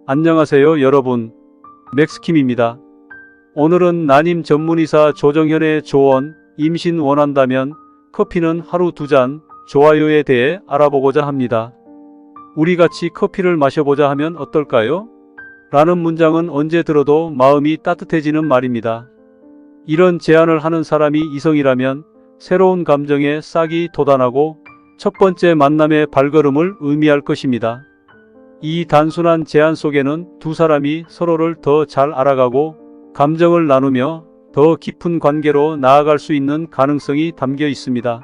안녕하세요 여러분. 맥스킴입니다. 오늘은 난임 전문의사 조정현의 조언, 임신 원한다면 커피는 하루 2잔, 좋아요에 대해 알아보고자 합니다. 우리 같이 커피를 마셔보자 하면 어떨까요? 라는 문장은 언제 들어도 마음이 따뜻해지는 말입니다. 이런 제안을 하는 사람이 이성이라면 새로운 감정에 싹이 돋아나고 첫 번째 만남의 발걸음을 의미할 것입니다. 이 단순한 제안 속에는 두 사람이 서로를 더 잘 알아가고 감정을 나누며 더 깊은 관계로 나아갈 수 있는 가능성이 담겨 있습니다.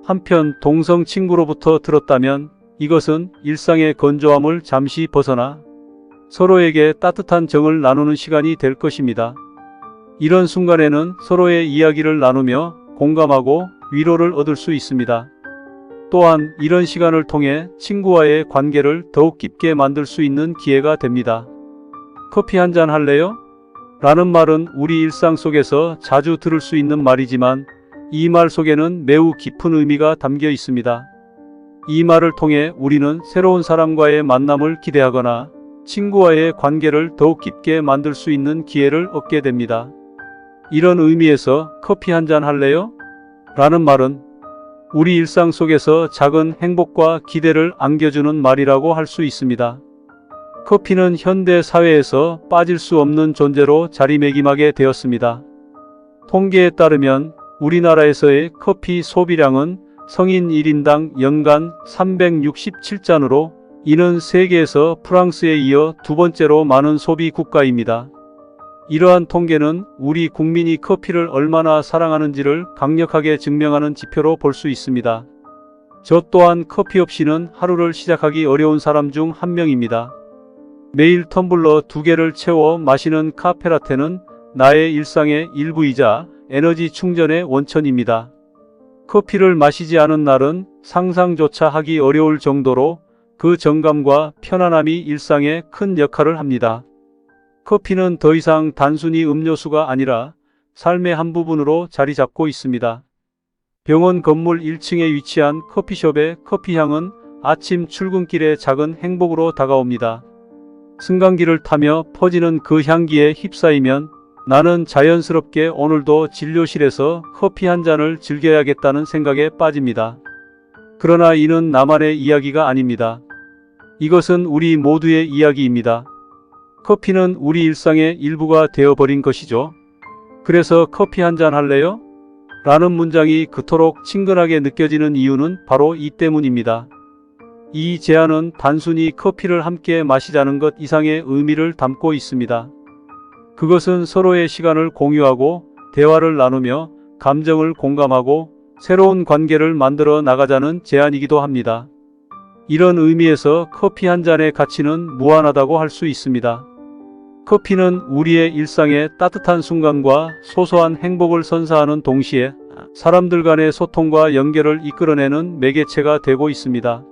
한편 동성 친구로부터 들었다면 이것은 일상의 건조함을 잠시 벗어나 서로에게 따뜻한 정을 나누는 시간이 될 것입니다. 이런 순간에는 서로의 이야기를 나누며 공감하고 위로를 얻을 수 있습니다. 또한 이런 시간을 통해 친구와의 관계를 더욱 깊게 만들 수 있는 기회가 됩니다. 커피 한잔 할래요? 라는 말은 우리 일상 속에서 자주 들을 수 있는 말이지만 이 말 속에는 매우 깊은 의미가 담겨 있습니다. 이 말을 통해 우리는 새로운 사람과의 만남을 기대하거나 친구와의 관계를 더욱 깊게 만들 수 있는 기회를 얻게 됩니다. 이런 의미에서 커피 한잔 할래요? 라는 말은 우리 일상 속에서 작은 행복과 기대를 안겨주는 말이라고 할 수 있습니다. 커피는 현대 사회에서 빠질 수 없는 존재로 자리매김하게 되었습니다. 통계에 따르면 우리나라에서의 커피 소비량은 성인 1인당 연간 367잔으로 이는 세계에서 프랑스에 이어 두 번째로 많은 소비 국가입니다. 이러한 통계는 우리 국민이 커피를 얼마나 사랑하는지를 강력하게 증명하는 지표로 볼 수 있습니다. 저 또한 커피 없이는 하루를 시작하기 어려운 사람 중 한 명입니다. 매일 텀블러 2개를 채워 마시는 카페라테는 나의 일상의 일부이자 에너지 충전의 원천입니다. 커피를 마시지 않은 날은 상상조차 하기 어려울 정도로 그 정감과 편안함이 일상에 큰 역할을 합니다. 커피는 더 이상 단순히 음료수가 아니라 삶의 한 부분으로 자리 잡고 있습니다. 병원 건물 1층에 위치한 커피숍의 커피향은 아침 출근길의 작은 행복으로 다가옵니다. 승강기를 타며 퍼지는 그 향기에 휩싸이면 나는 자연스럽게 오늘도 진료실에서 커피 한 잔을 즐겨야겠다는 생각에 빠집니다. 그러나 이는 나만의 이야기가 아닙니다. 이것은 우리 모두의 이야기입니다. 커피는 우리 일상의 일부가 되어버린 것이죠. 그래서 커피 한잔 할래요? 라는 문장이 그토록 친근하게 느껴지는 이유는 바로 이 때문입니다. 이 제안은 단순히 커피를 함께 마시자는 것 이상의 의미를 담고 있습니다. 그것은 서로의 시간을 공유하고 대화를 나누며 감정을 공감하고 새로운 관계를 만들어 나가자는 제안이기도 합니다. 이런 의미에서 커피 한 잔의 가치는 무한하다고 할 수 있습니다. 커피는 우리의 일상의 따뜻한 순간과 소소한 행복을 선사하는 동시에 사람들 간의 소통과 연결을 이끌어내는 매개체가 되고 있습니다.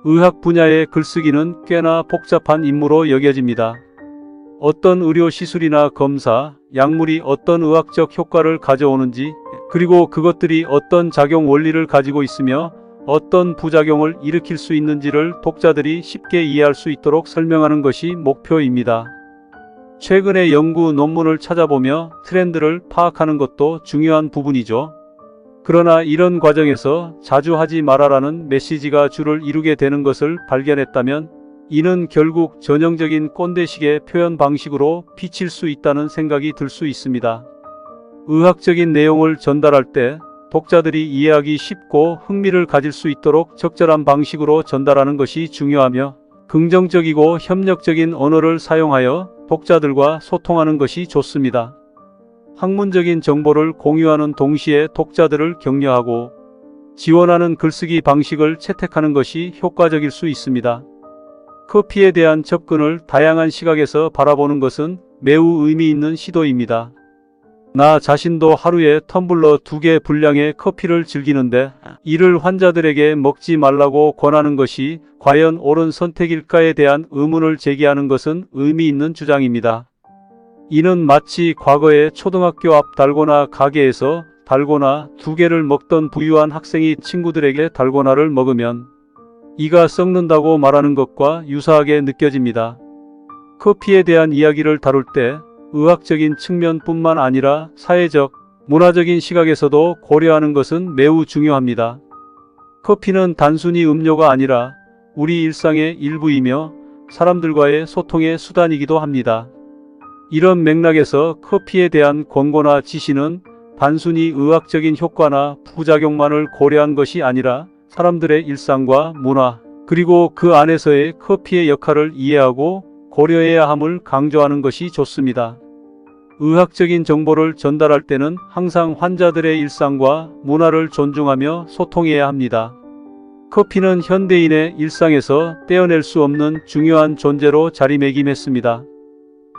의학 분야의 글쓰기는 꽤나 복잡한 임무로 여겨집니다. 어떤 의료 시술이나 검사, 약물이 어떤 의학적 효과를 가져오는지, 그리고 그것들이 어떤 작용 원리를 가지고 있으며 어떤 부작용을 일으킬 수 있는지를 독자들이 쉽게 이해할 수 있도록 설명하는 것이 목표입니다. 최근의 연구 논문을 찾아보며 트렌드를 파악하는 것도 중요한 부분이죠. 그러나 이런 과정에서 자주 하지 말아라는 메시지가 주를 이루게 되는 것을 발견했다면 이는 결국 전형적인 꼰대식의 표현 방식으로 비칠 수 있다는 생각이 들 수 있습니다. 의학적인 내용을 전달할 때 독자들이 이해하기 쉽고 흥미를 가질 수 있도록 적절한 방식으로 전달하는 것이 중요하며 긍정적이고 협력적인 언어를 사용하여 독자들과 소통하는 것이 좋습니다. 학문적인 정보를 공유하는 동시에 독자들을 격려하고 지원하는 글쓰기 방식을 채택하는 것이 효과적일 수 있습니다. 커피에 대한 접근을 다양한 시각에서 바라보는 것은 매우 의미 있는 시도입니다. 나 자신도 하루에 텀블러 2개 분량의 커피를 즐기는데 이를 환자들에게 먹지 말라고 권하는 것이 과연 옳은 선택일까에 대한 의문을 제기하는 것은 의미 있는 주장입니다. 이는 마치 과거에 초등학교 앞 달고나 가게에서 달고나 2개를 먹던 부유한 학생이 친구들에게 달고나를 먹으면 이가 썩는다고 말하는 것과 유사하게 느껴집니다. 커피에 대한 이야기를 다룰 때 의학적인 측면뿐만 아니라 사회적, 문화적인 시각에서도 고려하는 것은 매우 중요합니다. 커피는 단순히 음료가 아니라 우리 일상의 일부이며 사람들과의 소통의 수단이기도 합니다. 이런 맥락에서 커피에 대한 권고나 지시는 단순히 의학적인 효과나 부작용만을 고려한 것이 아니라 사람들의 일상과 문화, 그리고 그 안에서의 커피의 역할을 이해하고 고려해야 함을 강조하는 것이 좋습니다. 의학적인 정보를 전달할 때는 항상 환자들의 일상과 문화를 존중하며 소통해야 합니다. 커피는 현대인의 일상에서 떼어낼 수 없는 중요한 존재로 자리매김했습니다.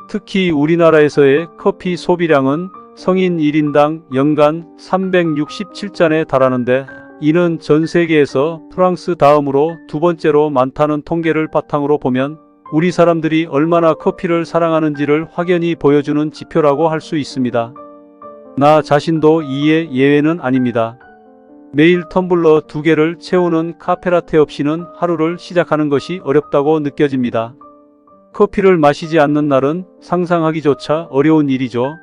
특히 우리나라에서의 커피 소비량은 성인 1인당 연간 367잔에 달하는데 이는 전 세계에서 프랑스 다음으로 두 번째로 많다는 통계를 바탕으로 보면 우리 사람들이 얼마나 커피를 사랑하는지를 확연히 보여주는 지표라고 할 수 있습니다. 나 자신도 이에 예외는 아닙니다. 매일 텀블러 2개를 채우는 카페라테 없이는 하루를 시작하는 것이 어렵다고 느껴집니다. 커피를 마시지 않는 날은 상상하기조차 어려운 일이죠.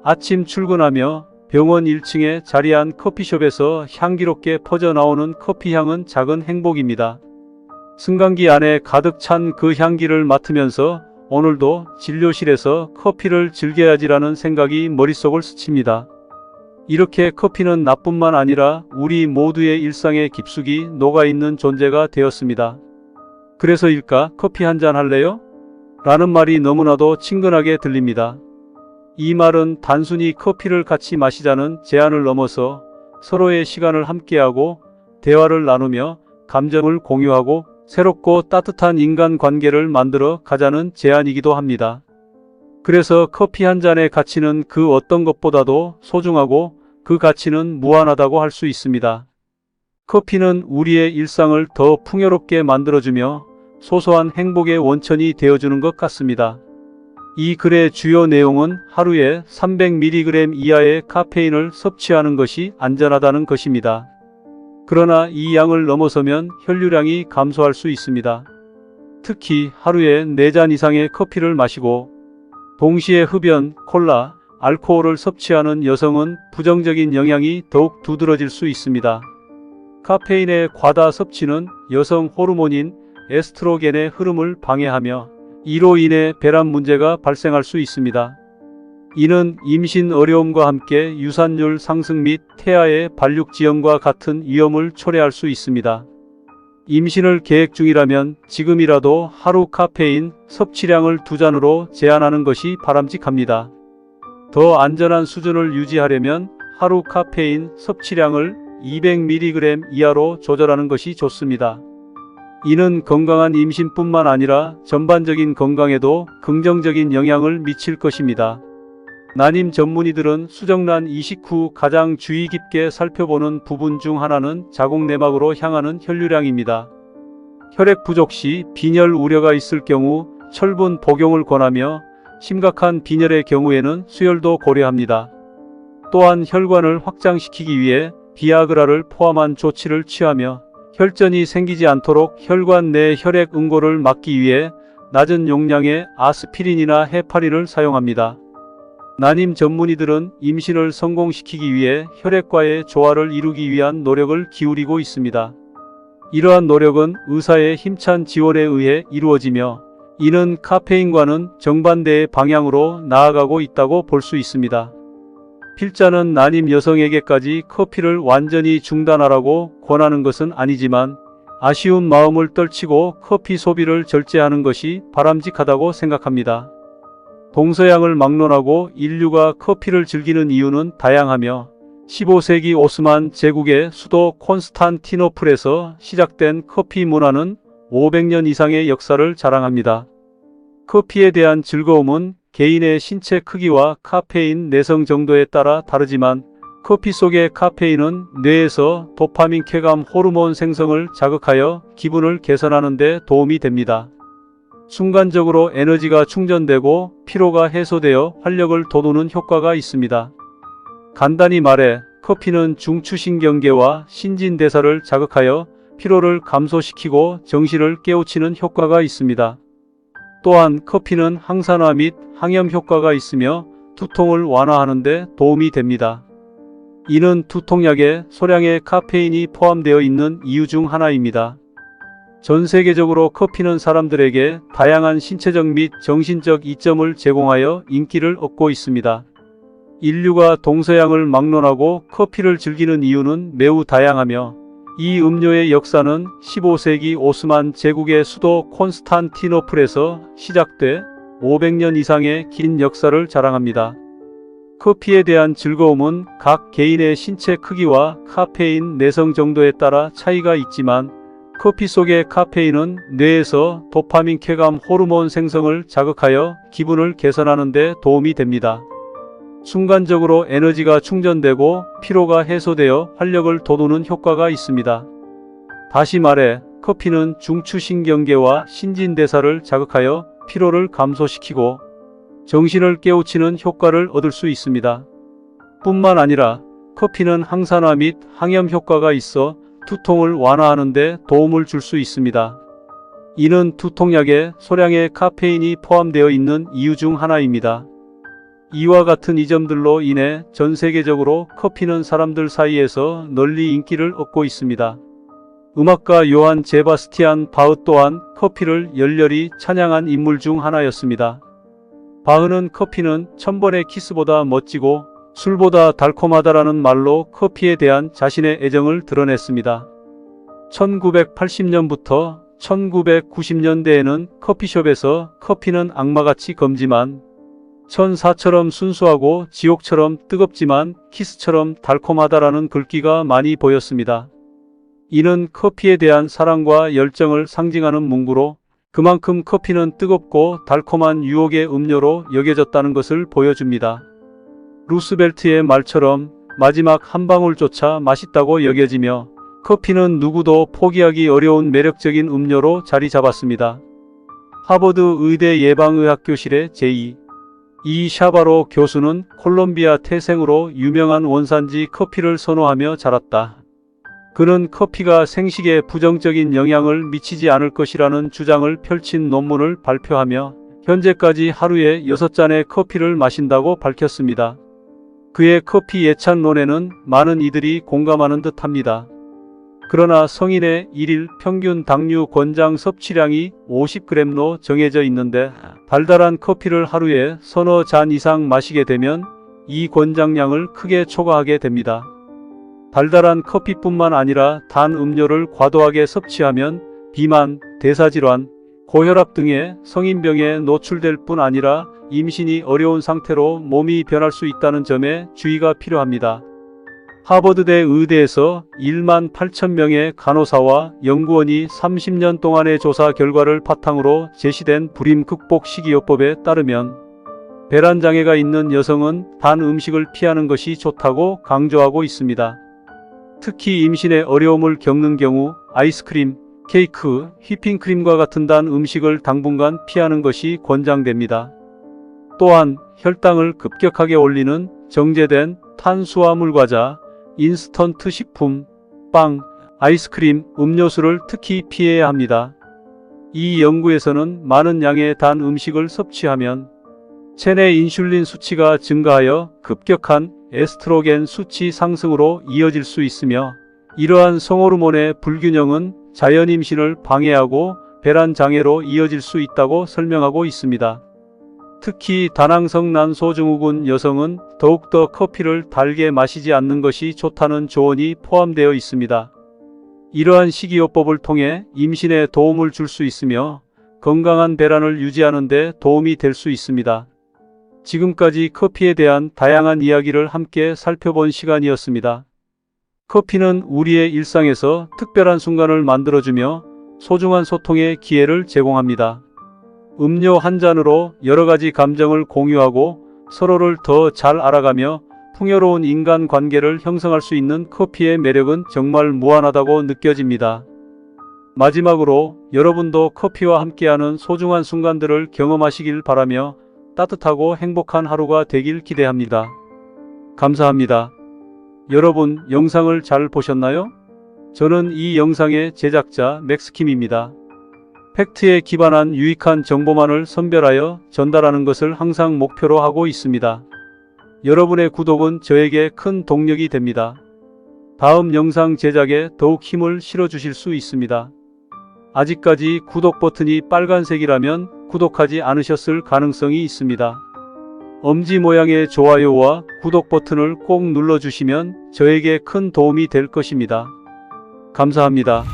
아침 출근하며 병원 1층에 자리한 커피숍에서 향기롭게 퍼져나오는 커피향은 작은 행복입니다. 승강기 안에 가득 찬 그 향기를 맡으면서 오늘도 진료실에서 커피를 즐겨야지라는 생각이 머릿속을 스칩니다. 이렇게 커피는 나뿐만 아니라 우리 모두의 일상에 깊숙이 녹아있는 존재가 되었습니다. 그래서일까 커피 한잔 할래요? 라는 말이 너무나도 친근하게 들립니다. 이 말은 단순히 커피를 같이 마시자는 제안을 넘어서 서로의 시간을 함께하고 대화를 나누며 감정을 공유하고 새롭고 따뜻한 인간관계를 만들어 가자는 제안이기도 합니다. 그래서 커피 한 잔의 가치는 그 어떤 것보다도 소중하고 그 가치는 무한하다고 할 수 있습니다. 커피는 우리의 일상을 더 풍요롭게 만들어주며 소소한 행복의 원천이 되어주는 것 같습니다. 이 글의 주요 내용은 하루에 300mg 이하의 카페인을 섭취하는 것이 안전하다는 것입니다. 그러나 이 양을 넘어서면 혈류량이 감소할 수 있습니다. 특히 하루에 4잔 이상의 커피를 마시고 동시에 흡연, 콜라, 알코올을 섭취하는 여성은 부정적인 영향이 더욱 두드러질 수 있습니다. 카페인의 과다 섭취는 여성 호르몬인 에스트로겐의 흐름을 방해하며 이로 인해 배란 문제가 발생할 수 있습니다. 이는 임신 어려움과 함께 유산율 상승 및 태아의 발육 지연과 같은 위험을 초래할 수 있습니다. 임신을 계획 중이라면 지금이라도 하루 카페인 섭취량을 2잔으로 제한하는 것이 바람직합니다. 더 안전한 수준을 유지하려면 하루 카페인 섭취량을 200mg 이하로 조절하는 것이 좋습니다. 이는 건강한 임신뿐만 아니라 전반적인 건강에도 긍정적인 영향을 미칠 것입니다. 난임 전문의들은 수정란 이식 후 가장 주의 깊게 살펴보는 부분 중 하나는 자궁내막으로 향하는 혈류량입니다. 혈액 부족 시 빈혈 우려가 있을 경우 철분 복용을 권하며 심각한 빈혈의 경우에는 수혈도 고려합니다. 또한 혈관을 확장시키기 위해 비아그라를 포함한 조치를 취하며 혈전이 생기지 않도록 혈관 내 혈액 응고를 막기 위해 낮은 용량의 아스피린이나 헤파린을 사용합니다. 난임 전문의들은 임신을 성공시키기 위해 혈액과의 조화를 이루기 위한 노력을 기울이고 있습니다. 이러한 노력은 의사의 힘찬 지원에 의해 이루어지며 이는 카페인과는 정반대의 방향으로 나아가고 있다고 볼 수 있습니다. 필자는 난임 여성에게까지 커피를 완전히 중단하라고 권하는 것은 아니지만 아쉬운 마음을 떨치고 커피 소비를 절제하는 것이 바람직하다고 생각합니다. 동서양을 막론하고 인류가 커피를 즐기는 이유는 다양하며 15세기 오스만 제국의 수도 콘스탄티노플에서 시작된 커피 문화는 500년 이상의 역사를 자랑합니다. 커피에 대한 즐거움은 개인의 신체 크기와 카페인 내성 정도에 따라 다르지만 커피 속의 카페인은 뇌에서 도파민 쾌감 호르몬 생성을 자극하여 기분을 개선하는 데 도움이 됩니다. 순간적으로 에너지가 충전되고 피로가 해소되어 활력을 돋우는 효과가 있습니다. 간단히 말해 커피는 중추신경계와 신진대사를 자극하여 피로를 감소시키고 정신을 깨우치는 효과가 있습니다. 또한 커피는 항산화 및 항염 효과가 있으며 두통을 완화하는 데 도움이 됩니다. 이는 두통약에 소량의 카페인이 포함되어 있는 이유 중 하나입니다. 전 세계적으로 커피는 사람들에게 다양한 신체적 및 정신적 이점을 제공하여 인기를 얻고 있습니다. 인류가 동서양을 막론하고 커피를 즐기는 이유는 매우 다양하며 이 음료의 역사는 15세기 오스만 제국의 수도 콘스탄티노플에서 시작돼 500년 이상의 긴 역사를 자랑합니다. 커피에 대한 즐거움은 각 개인의 신체 크기와 카페인 내성 정도에 따라 차이가 있지만 커피 속의 카페인은 뇌에서 도파민 쾌감 호르몬 생성을 자극하여 기분을 개선하는 데 도움이 됩니다. 순간적으로 에너지가 충전되고 피로가 해소되어 활력을 돋우는 효과가 있습니다. 다시 말해 커피는 중추신경계와 신진대사를 자극하여 피로를 감소시키고 정신을 깨우치는 효과를 얻을 수 있습니다. 뿐만 아니라 커피는 항산화 및 항염 효과가 있어 두통을 완화하는 데 도움을 줄 수 있습니다. 이는 두통약에 소량의 카페인이 포함되어 있는 이유 중 하나입니다. 이와 같은 이점들로 인해 전 세계적으로 커피는 사람들 사이에서 널리 인기를 얻고 있습니다. 음악가 요한 제바스티안 바흐 또한 커피를 열렬히 찬양한 인물 중 하나였습니다. 바흐는 커피는 1000번의 키스보다 멋지고 술보다 달콤하다라는 말로 커피에 대한 자신의 애정을 드러냈습니다. 1980년부터 1990년대에는 커피숍에서 커피는 악마같이 검지만 천사처럼 순수하고 지옥처럼 뜨겁지만 키스처럼 달콤하다라는 글귀가 많이 보였습니다. 이는 커피에 대한 사랑과 열정을 상징하는 문구로 그만큼 커피는 뜨겁고 달콤한 유혹의 음료로 여겨졌다는 것을 보여줍니다. 루스벨트의 말처럼 마지막 한 방울조차 맛있다고 여겨지며 커피는 누구도 포기하기 어려운 매력적인 음료로 자리 잡았습니다. 하버드 의대 예방의학교실의 제2. 이 샤바로 교수는 콜롬비아 태생으로 유명한 원산지 커피를 선호하며 자랐다. 그는 커피가 생식에 부정적인 영향을 미치지 않을 것이라는 주장을 펼친 논문을 발표하며 현재까지 하루에 6잔의 커피를 마신다고 밝혔습니다. 그의 커피 예찬론에는 많은 이들이 공감하는 듯합니다. 그러나 성인의 1일 평균 당류 권장 섭취량이 50g로 정해져 있는데 달달한 커피를 하루에 서너 잔 이상 마시게 되면 이 권장량을 크게 초과하게 됩니다. 달달한 커피뿐만 아니라 단 음료를 과도하게 섭취하면 비만, 대사질환, 고혈압 등의 성인병에 노출될 뿐 아니라 임신이 어려운 상태로 몸이 변할 수 있다는 점에 주의가 필요합니다. 하버드대 의대에서 1만 8천 명의 간호사와 연구원이 30년 동안의 조사 결과를 바탕으로 제시된 불임 극복 식이요법에 따르면 배란 장애가 있는 여성은 단 음식을 피하는 것이 좋다고 강조하고 있습니다. 특히 임신에 어려움을 겪는 경우 아이스크림, 케이크, 휘핑크림과 같은 단 음식을 당분간 피하는 것이 권장됩니다. 또한 혈당을 급격하게 올리는 정제된 탄수화물 과자, 인스턴트 식품, 빵, 아이스크림, 음료수를 특히 피해야 합니다. 이 연구에서는 많은 양의 단 음식을 섭취하면 체내 인슐린 수치가 증가하여 급격한 에스트로겐 수치 상승으로 이어질 수 있으며 이러한 성호르몬의 불균형은 자연 임신을 방해하고 배란 장애로 이어질 수 있다고 설명하고 있습니다. 특히 다낭성 난소증후군 여성은 더욱더 커피를 달게 마시지 않는 것이 좋다는 조언이 포함되어 있습니다. 이러한 식이요법을 통해 임신에 도움을 줄 수 있으며 건강한 배란을 유지하는 데 도움이 될 수 있습니다. 지금까지 커피에 대한 다양한 이야기를 함께 살펴본 시간이었습니다. 커피는 우리의 일상에서 특별한 순간을 만들어주며 소중한 소통의 기회를 제공합니다. 음료 한 잔으로 여러 가지 감정을 공유하고 서로를 더 잘 알아가며 풍요로운 인간관계를 형성할 수 있는 커피의 매력은 정말 무한하다고 느껴집니다. 마지막으로 여러분도 커피와 함께하는 소중한 순간들을 경험하시길 바라며 따뜻하고 행복한 하루가 되길 기대합니다. 감사합니다. 여러분 영상을 잘 보셨나요? 저는 이 영상의 제작자 맥스킴입니다. 팩트에 기반한 유익한 정보만을 선별하여 전달하는 것을 항상 목표로 하고 있습니다. 여러분의 구독은 저에게 큰 동력이 됩니다. 다음 영상 제작에 더욱 힘을 실어주실 수 있습니다. 아직까지 구독 버튼이 빨간색이라면 구독하지 않으셨을 가능성이 있습니다. 엄지 모양의 좋아요와 구독 버튼을 꼭 눌러주시면 저에게 큰 도움이 될 것입니다. 감사합니다.